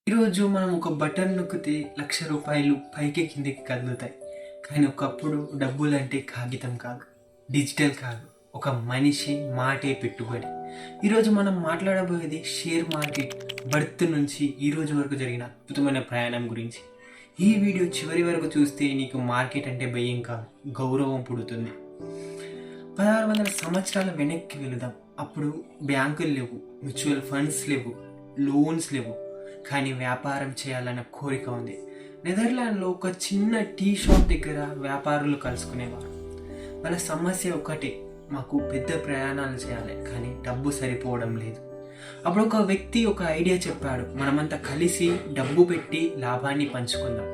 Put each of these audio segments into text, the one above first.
ఈరోజు మనం ఒక బటన్ నొక్కితే ₹1,00,000 పైకి కిందకి కదులుతాయి. కానీ ఒకప్పుడు డబ్బులంటే కాగితం కాదు, డిజిటల్ కాదు, ఒక మనిషి మాటే పెట్టుబడి. ఈరోజు మనం మాట్లాడబోయేది షేర్ మార్కెట్ బర్త్ నుంచి ఈరోజు వరకు జరిగిన అద్భుతమైన ప్రయాణం గురించి. ఈ వీడియో చివరి వరకు చూస్తే నీకు మార్కెట్ అంటే భయం కాదు, గౌరవం పుడుతుంది. 1600 సంవత్సరాల వెనక్కి వెళదాం. అప్పుడు బ్యాంకులు లేవు, మ్యూచువల్ ఫండ్స్ లేవు, లోన్స్ లేవు, కానీ వ్యాపారం చేయాలన్న కోరిక ఉంది. నెదర్లాండ్లో ఒక చిన్న టీ షాప్ దగ్గర వ్యాపారులు కలుసుకునేవారు. వాళ్ళ సమస్య ఒకటే, మాకు పెద్ద ప్రయాణాలు చేయాలి కానీ డబ్బు సరిపోవడం లేదు. అప్పుడు ఒక వ్యక్తి ఒక ఐడియా చెప్పాడు, మనమంతా కలిసి డబ్బు పెట్టి లాభాన్ని పంచుకుందాం.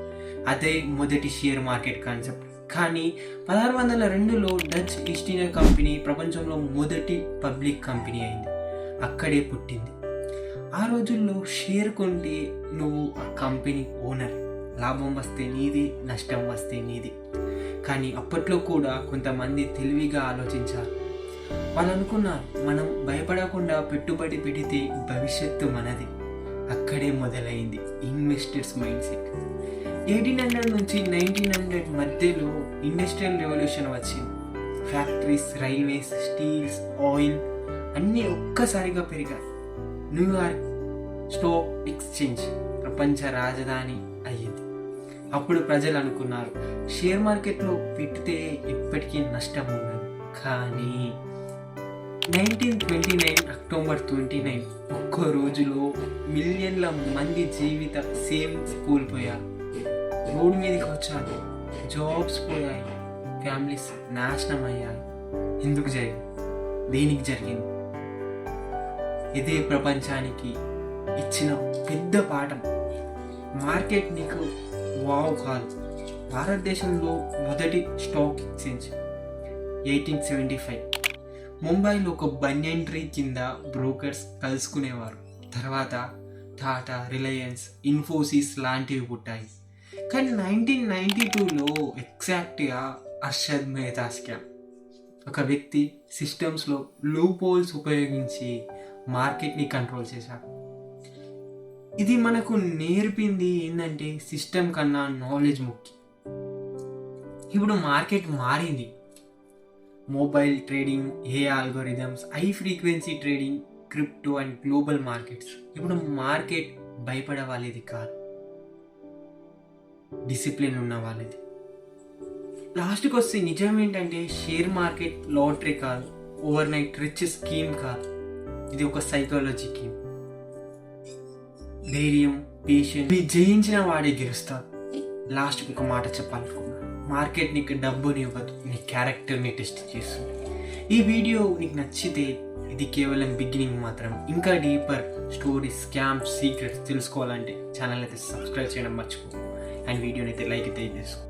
అదే మొదటి షేర్ మార్కెట్ కాన్సెప్ట్. కానీ 1602లో డచ్ ఈస్ట్ ఇండియా కంపెనీ ప్రపంచంలో మొదటి పబ్లిక్ కంపెనీ అయింది. అక్కడే పుట్టింది. ఆ రోజుల్లో షేర్ కొంటే నువ్వు ఆ కంపెనీ ఓనర్, లాభం వస్తే నీది, నష్టం వస్తే నీది. కానీ అప్పట్లో కూడా కొంతమంది తెలివిగా ఆలోచించారు. వాళ్ళు అనుకున్నారు, మనం భయపడకుండా పెట్టుబడి పెడితే భవిష్యత్తు మనది. అక్కడే మొదలైంది ఇన్వెస్టర్స్ మైండ్ సెట్. 1800 నుంచి 1900 మధ్యలో ఇండస్ట్రియల్ రెవల్యూషన్ వచ్చింది. ఫ్యాక్టరీస్, రైల్వేస్, స్టీల్స్, ఆయిల్ అన్నీ ఒక్కసారిగా పెరిగాయి. న్యూయార్క్ స్టాక్ ఎక్స్చేంజ్ ప్రపంచ రాజధాని అయ్యింది. అప్పుడు ప్రజలు అనుకున్నారు, షేర్ మార్కెట్లో పెడితే ఎప్పటికీ నష్టం ఉండదు. కానీ 1929 అక్టోబర్ 29 ఒక్క రోజులో మిలియన్ల మంది జీవిత సేవింగ్స్ కోల్పోయారు. రోడ్డు మీదకి వచ్చారు, జాబ్స్ పోయాయి, ఫ్యామిలీస్ నాశనం అయ్యాయి. ఎందుకు జరిగింది? దేనికి జరిగింది? ఇదే ప్రపంచానికి ఇచ్చిన పెద్ద పాఠం. మార్కెట్ నీకు వావ్ కాదు. భారతదేశంలో మొదటి స్టాక్ ఎక్స్చేంజ్ 1875 ముంబైలో ఒక బనియన్ ట్రీ కింద బ్రోకర్స్ కలుసుకునేవారు. తర్వాత టాటా, రిలయన్స్, ఇన్ఫోసిస్ లాంటివి పుట్టాయి. కానీ 1992లో ఎగ్జాక్ట్గా అర్షద్ మెహతా స్కామ్. ఒక వ్యక్తి సిస్టమ్స్లో లూప్ హోల్స్ ఉపయోగించి మార్కెట్ని కంట్రోల్ చేశారు. ఇది మనకు నేర్పింది ఏంటంటే, సిస్టమ్ కన్నా నాలెడ్జ్ ముఖ్యం. ఇప్పుడు మార్కెట్ మారింది. Mobile trading, A algorithms, high frequency trading, crypto and global markets. ఇప్పుడు మార్కెట్ భయపడే వాళ్ళది కాదు, డిసిప్లిన్ ఉన్న వాళ్ళది. లాస్ట్కి వస్తే నిజం ఏంటంటే, షేర్ మార్కెట్ లాటరీ కాదు, ఓవర్ నైట్ రిచ్ స్కీమ్ కాదు. ఇది ఒక సైకాలజీ గేమ్. ధైర్యం, పేషెన్స్ జయించిన వాడే గెలుస్తాడు. లాస్ట్కి ఒక మాట చెప్పాలనుకున్నా, మార్కెట్ నీకు డబ్బుని ఇవ్వదు, నీ క్యారెక్టర్ని టెస్ట్ చేస్తుంది. ఈ వీడియో నీకు నచ్చితే ఇది కేవలం బిగినింగ్ మాత్రం. ఇంకా డీపర్ స్టోరీస్, స్కామ్స్, సీక్రెట్స్ తెలుసుకోవాలంటే ఛానల్ అయితే సబ్స్క్రైబ్ చేయడం మర్చిపో, అండ్ వీడియోని అయితే లైక్ అయితే చేసుకో.